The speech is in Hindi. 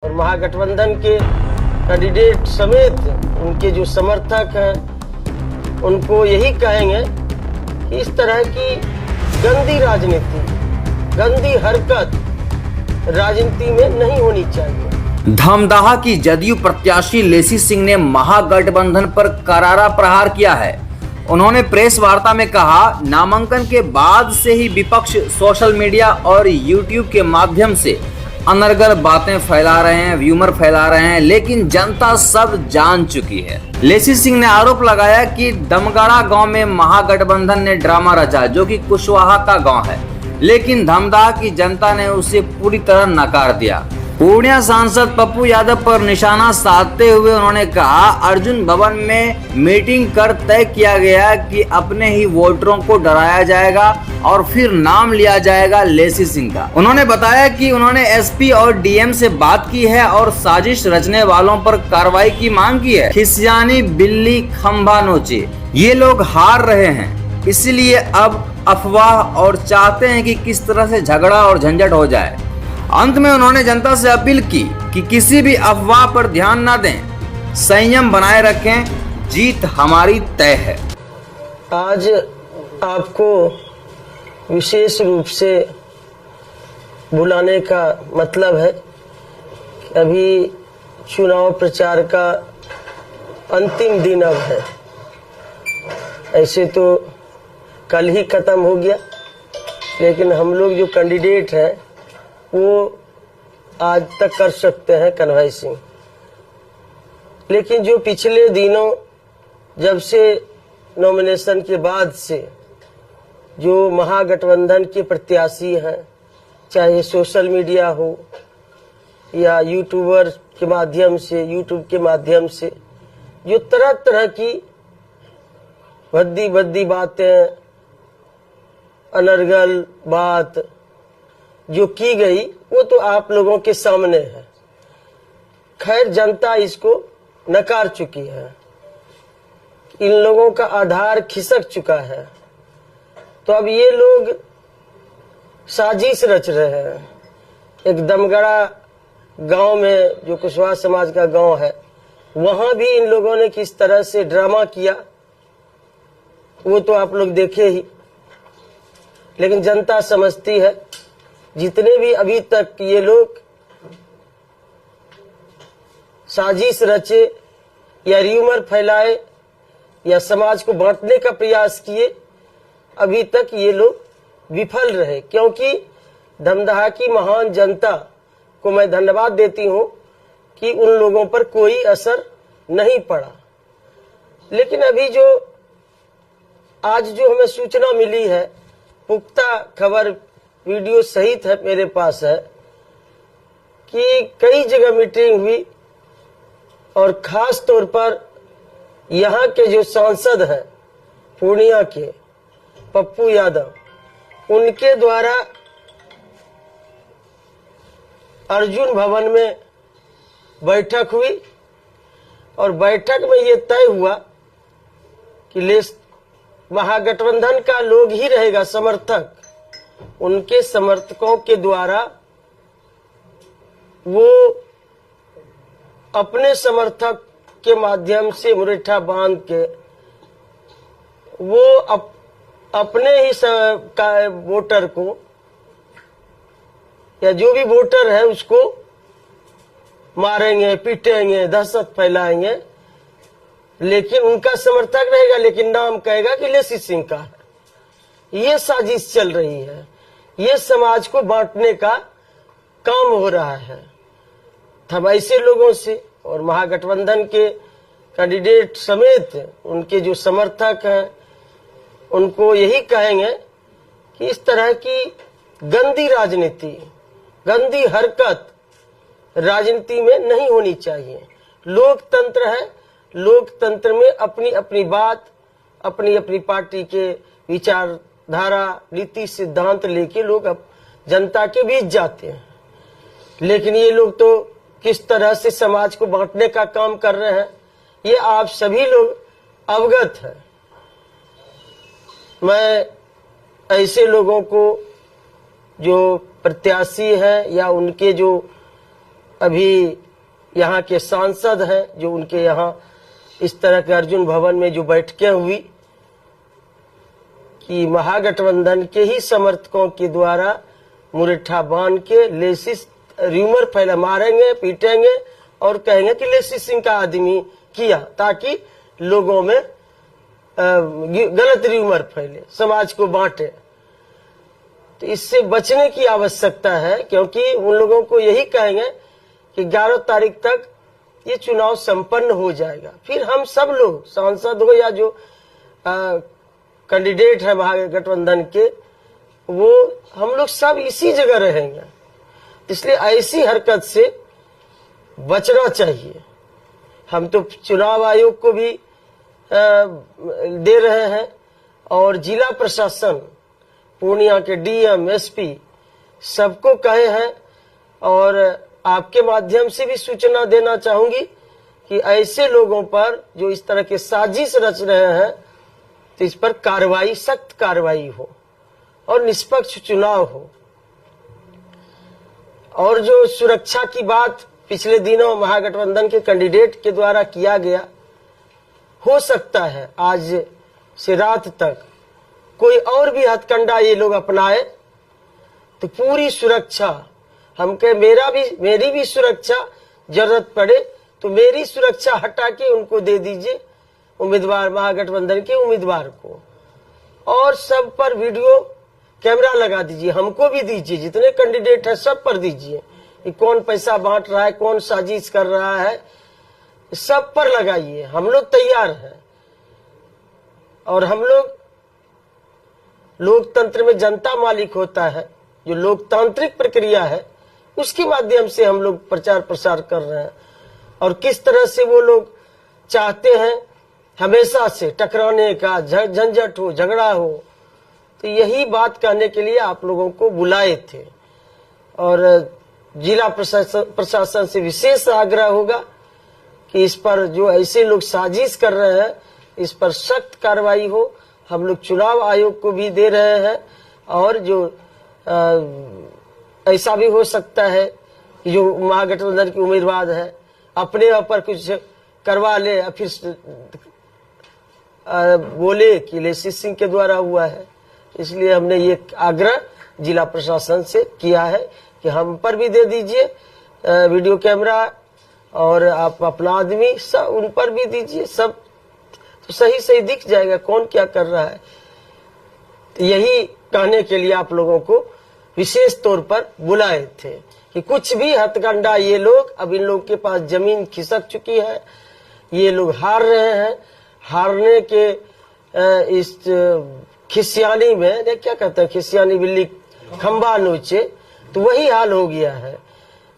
और महागठबंधन के कैंडिडेट समेत उनके जो समर्थक हैं उनको यही कहेंगे कि इस तरह की गंदी राजनीति, गंदी हरकत राजनीति में नहीं होनी चाहिए। धमदाहा की जदयू प्रत्याशी लेसी सिंह ने महागठबंधन पर करारा प्रहार किया है। उन्होंने प्रेस वार्ता में कहा, नामांकन के बाद से ही विपक्ष सोशल मीडिया और यूट्यूब के माध्यम से अनर्गल बातें फैला रहे हैं, व्यूमर फैला रहे हैं, लेकिन जनता सब जान चुकी है। लेसी सिंह ने आरोप लगाया कि दमगाड़ा गांव में महागठबंधन ने ड्रामा रचा, जो कि कुशवाहा का गांव है, लेकिन धमदाहा की जनता ने उसे पूरी तरह नकार दिया। पूर्णिया सांसद पप्पू यादव पर निशाना साधते हुए उन्होंने कहा, अर्जुन भवन में मीटिंग कर तय किया गया कि अपने ही वोटरों को डराया जाएगा और फिर नाम लिया जाएगा लेसी सिंह का। उन्होंने बताया कि उन्होंने एसपी और डीएम से बात की है और साजिश रचने वालों पर कार्रवाई की मांग की है। खिसियानी बिल्ली खंभा नोचे, ये लोग हार रहे हैं, इसलिए अब अफवाह और चाहते हैं कि किस तरह से झगड़ा और झंझट हो जाए। अंत में उन्होंने जनता से अपील की कि किसी भी अफवाह पर ध्यान न दें, संयम बनाए रखें, जीत हमारी तय है। आज आपको विशेष रूप से बुलाने का मतलब है कि अभी चुनाव प्रचार का अंतिम दिन अब है। ऐसे तो कल ही खत्म हो गया, लेकिन हम लोग जो कैंडिडेट हैं वो आज तक कर सकते हैं कन्वाइसिंग। लेकिन जो पिछले दिनों जब से नॉमिनेशन के बाद से जो महागठबंधन के प्रत्याशी हैं, चाहे सोशल मीडिया हो या यूट्यूबर के माध्यम से, यूट्यूब के माध्यम से, जो तरह तरह की भद्दी भद्दी बातें, अनर्गल बात जो की गई, वो तो आप लोगों के सामने है। खैर, जनता इसको नकार चुकी है। इन लोगों का आधार खिसक चुका है। तो अब ये लोग साजिश रच रहे हैं। एक दमगड़ा गांव में, जो कुशवाहा समाज का गांव है, वहां भी इन लोगों ने किस तरह से ड्रामा किया वो तो आप लोग देखे ही। लेकिन जनता समझती है, जितने भी अभी तक ये लोग साजिश रचे या र्यूमर फैलाए या समाज को बांटने का प्रयास किए, अभी तक ये लोग विफल रहे। क्योंकि धमदाहा की महान जनता को मैं धन्यवाद देती हूं कि उन लोगों पर कोई असर नहीं पड़ा। लेकिन अभी जो आज जो हमें सूचना मिली है, पुख्ता खबर वीडियो सहित है, मेरे पास है, कि कई जगह मीटिंग हुई और खास तौर पर यहाँ के जो सांसद हैं पूर्णिया के पप्पू यादव, उनके द्वारा अर्जुन भवन में बैठक हुई और बैठक में ये तय हुआ कि महागठबंधन का लोग ही रहेगा समर्थक। उनके समर्थकों के द्वारा वो अपने समर्थक के माध्यम से मुरेठा बांध के वो अपने ही वोटर को या जो भी वोटर है उसको मारेंगे, पीटेंगे, दहशत फैलाएंगे। लेकिन उनका समर्थक रहेगा, लेकिन नाम कहेगा कि लेसी सिंह का है। ये साजिश चल रही है। ये समाज को बांटने का काम हो रहा है। हम ऐसे लोगों से और महागठबंधन के कैंडिडेट समेत उनके जो समर्थक हैं उनको यही कहेंगे कि इस तरह की गंदी राजनीति, गंदी हरकत राजनीति में नहीं होनी चाहिए। लोकतंत्र है, लोकतंत्र में अपनी अपनी बात, अपनी अपनी पार्टी के विचारधारा, नीति, सिद्धांत लेके लोग अब जनता के बीच जाते हैं। लेकिन ये लोग तो किस तरह से समाज को बांटने का काम कर रहे हैं, ये आप सभी लोग अवगत हैं। मैं ऐसे लोगों को जो प्रत्याशी हैं या उनके जो अभी यहाँ के सांसद हैं जो उनके यहाँ इस तरह के अर्जुन भवन में जो बैठकें हुई कि महागठबंधन के ही समर्थकों के द्वारा मुरैठा बांध के लेसिस र्यूमर फैला, मारेंगे पीटेंगे और कहेंगे कि लेसी सिंह का आदमी किया, ताकि लोगों में गलत र्यूमर फैले, समाज को बांटे। तो इससे बचने की आवश्यकता है, क्योंकि उन लोगों को यही कहेंगे कि 11 तारीख तक ये चुनाव संपन्न हो जाएगा, फिर हम सब लोग सांसद हो या जो कैंडिडेट है महागठबंधन के, वो हम लोग सब इसी जगह रहेंगे। इसलिए ऐसी हरकत से बचना चाहिए। हम तो चुनाव आयोग को भी दे रहे हैं और जिला प्रशासन पूर्णिया के डीएम एसपी सबको कहे हैं, और आपके माध्यम से भी सूचना देना चाहूंगी कि ऐसे लोगों पर जो इस तरह के साजिश रच रहे हैं, तो इस पर कार्रवाई, सख्त कार्रवाई हो और निष्पक्ष चुनाव हो। और जो सुरक्षा की बात पिछले दिनों महागठबंधन के कैंडिडेट के द्वारा किया गया, हो सकता है आज से रात तक कोई और भी हथकंडा ये लोग अपनाए, तो पूरी सुरक्षा हम कहे, मेरी भी सुरक्षा जरूरत पड़े तो मेरी सुरक्षा हटा के उनको दे दीजिए उम्मीदवार, महागठबंधन के उम्मीदवार को, और सब पर वीडियो कैमरा लगा दीजिए, हमको भी दीजिए, जितने कैंडिडेट है सब पर दीजिए कि कौन पैसा बांट रहा है, कौन साजिश कर रहा है, सब पर लगाइए। हम लोग तैयार हैं। और हम लोग, लोकतंत्र में जनता मालिक होता है, जो लोकतांत्रिक प्रक्रिया है उसके माध्यम से हम लोग प्रचार प्रसार कर रहे हैं। और किस तरह से वो लोग चाहते हैं हमेशा से टकराने का, झंझट हो, झगड़ा हो, तो यही बात कहने के लिए आप लोगों को बुलाए थे। और जिला प्रशासन से विशेष आग्रह होगा कि इस पर जो ऐसे लोग साजिश कर रहे हैं, इस पर सख्त कार्रवाई हो। हम लोग चुनाव आयोग को भी दे रहे हैं, और जो ऐसा भी हो सकता है कि जो महागठबंधन के उम्मीदवार है अपने ऊपर कुछ करवा ले, फिर बोले कि लेसी सिंह के द्वारा हुआ है। इसलिए हमने ये आग्रह जिला प्रशासन से किया है कि हम पर भी दे दीजिए वीडियो कैमरा, और आप अपना आदमी सब उन पर भी दीजिए, सब तो सही सही दिख जाएगा कौन क्या कर रहा है। तो यही कहने के लिए आप लोगों को विशेष तौर पर बुलाए थे कि कुछ भी हथकंडा ये लोग, अब इन लोग के पास जमीन खिसक चुकी है, ये लोग हार रहे हैं, हारने के इस खिसियानी में, क्या कहते हैं, खिसियानी बिल्ली खंबा नोचे, तो वही हाल हो गया है।